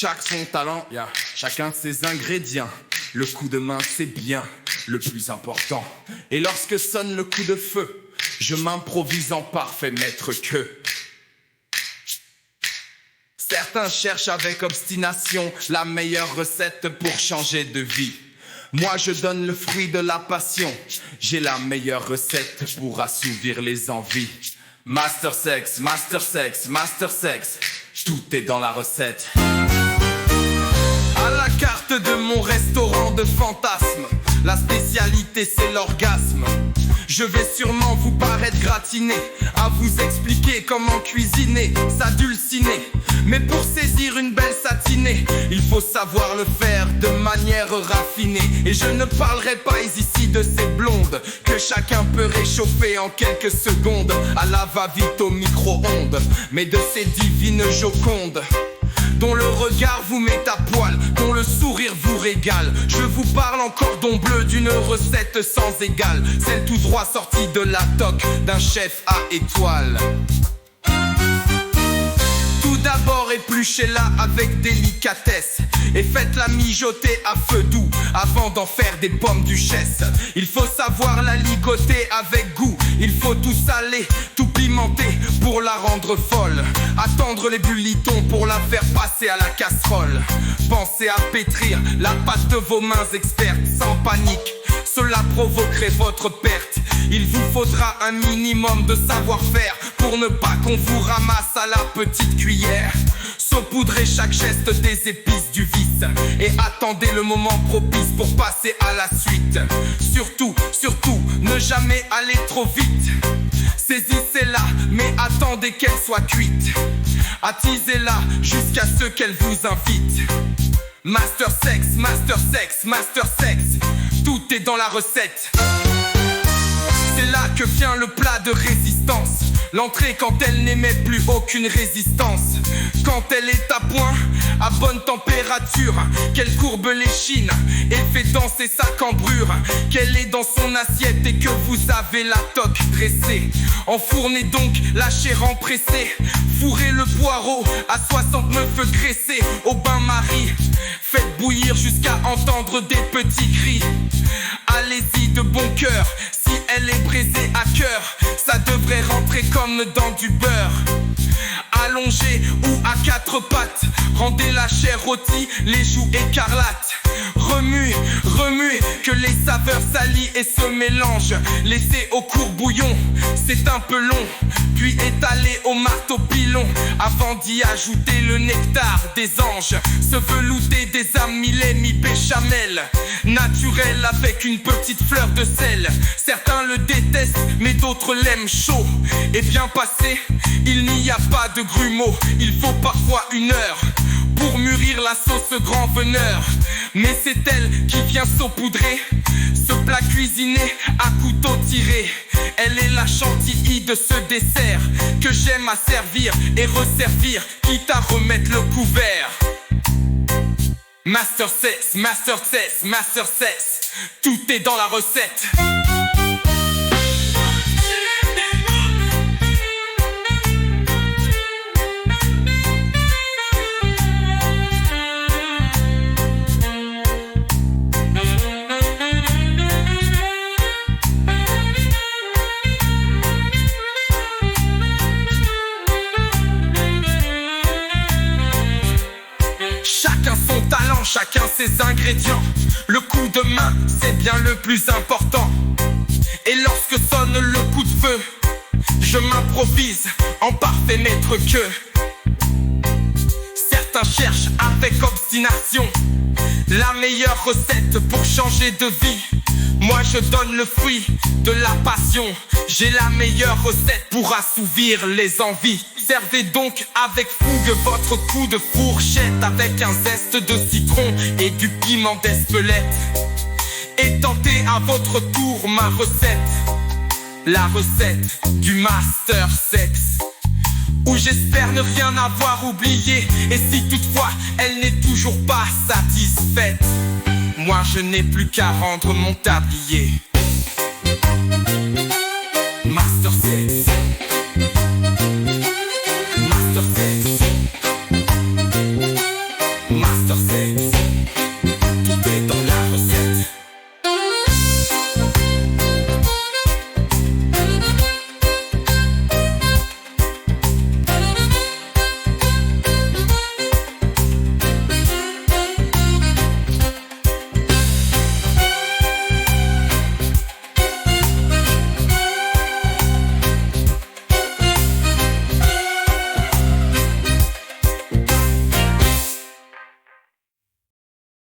Chaque son talent, chacun ses ingrédients. Le coup de main c'est bien, le plus important. Et lorsque sonne le coup de feu, je m'improvise en parfait maître que. Certains cherchent avec obstination la meilleure recette pour changer de vie. Moi je donne le fruit de la passion. J'ai la meilleure recette pour assouvir les envies. Master sex, master sex, master sex. Tout est dans la recette. À la carte de mon restaurant de fantasmes, la spécialité c'est l'orgasme. Je vais sûrement vous paraître gratiné à vous expliquer comment cuisiner, s'adulciner. Mais pour saisir une belle satinée, il faut savoir le faire de manière raffinée. Et je ne parlerai pas ici de ces blondes que chacun peut réchauffer en quelques secondes à la va-vite au micro-ondes, mais de ces divines jocondes dont le regard vous met à poil, dont le sourire vous régale. Je vous parle en cordon bleu d'une recette sans égale, celle tout droit sortie de la toque d'un chef à étoiles. Tout d'abord épluchez-la avec délicatesse et faites-la mijoter à feu doux avant d'en faire des pommes duchesse. Il faut savoir la ligoter avec goût, il faut tout saler, tout pimenter pour la rendre folle. Attendre les bullitons pour la faire passer à la casserole. Pensez à pétrir la pâte de vos mains expertes sans panique. Cela provoquerait votre perte. Il vous faudra un minimum de savoir-faire pour ne pas qu'on vous ramasse à la petite cuillère. Saupoudrez chaque geste des épices du vice et attendez le moment propice pour passer à la suite. Surtout, ne jamais aller trop vite. Saisissez-la, mais attendez qu'elle soit cuite. Attisez-la jusqu'à ce qu'elle vous invite. Master sex, master sex, master sex. Tout est dans la recette. C'est là que vient le plat de résistance. L'entrée quand elle n'émet plus aucune résistance. Quand elle est à point, à bonne température, qu'elle courbe les chines et fait danser sa cambrure. Qu'elle est dans son assiette et que vous avez la toque dressée. Enfournez donc la chair empressée. Fourrez le poireau à 69 graissés au bain-marie. Faites bouillir jusqu'à entendre des petits cris. Allez-y de bon cœur, si elle est braisée à cœur, ça devrait rentrer comme dans du beurre. Allongée ou à quatre pattes, rendez la chair rôtie, les joues écarlates. Remue, que les saveurs s'allient et se mélangent. Laissez au court bouillon, c'est un peu long. Puis étalez au marteau pilon, avant d'y ajouter le nectar des anges. Se velouter des âmes mi-lait, mi-béchamel, naturel avec une petite fleur de sel. Certains le détestent, mais d'autres l'aiment chaud. Et bien passé, il n'y a pas de grumeaux. Il faut parfois une heure pour mûrir la sauce grand veneur. Mais c'est elle qui vient saupoudrer ce plat cuisiné à couteau tiré. Elle est la chantilly de ce dessert que j'aime à servir et resservir, quitte à remettre le couvert. Master sex, master sex, master sex. Tout est dans la recette. Chacun son talent, chacun ses ingrédients. Le coup de main, c'est bien le plus important. Et lorsque sonne le coup de feu, je m'improvise en parfait maître que. Certains cherchent avec obstination la meilleure recette pour changer de vie. Moi je donne le fruit de la passion. J'ai la meilleure recette pour assouvir les envies. Servez donc avec fougue votre coup de fourchette, avec un zeste de citron et du piment d'Espelette. Et tentez à votre tour ma recette, la recette du master sex, où j'espère ne rien avoir oublié. Et si toutefois elle n'est toujours pas satisfaite, moi je n'ai plus qu'à rendre mon tablier. Master sex.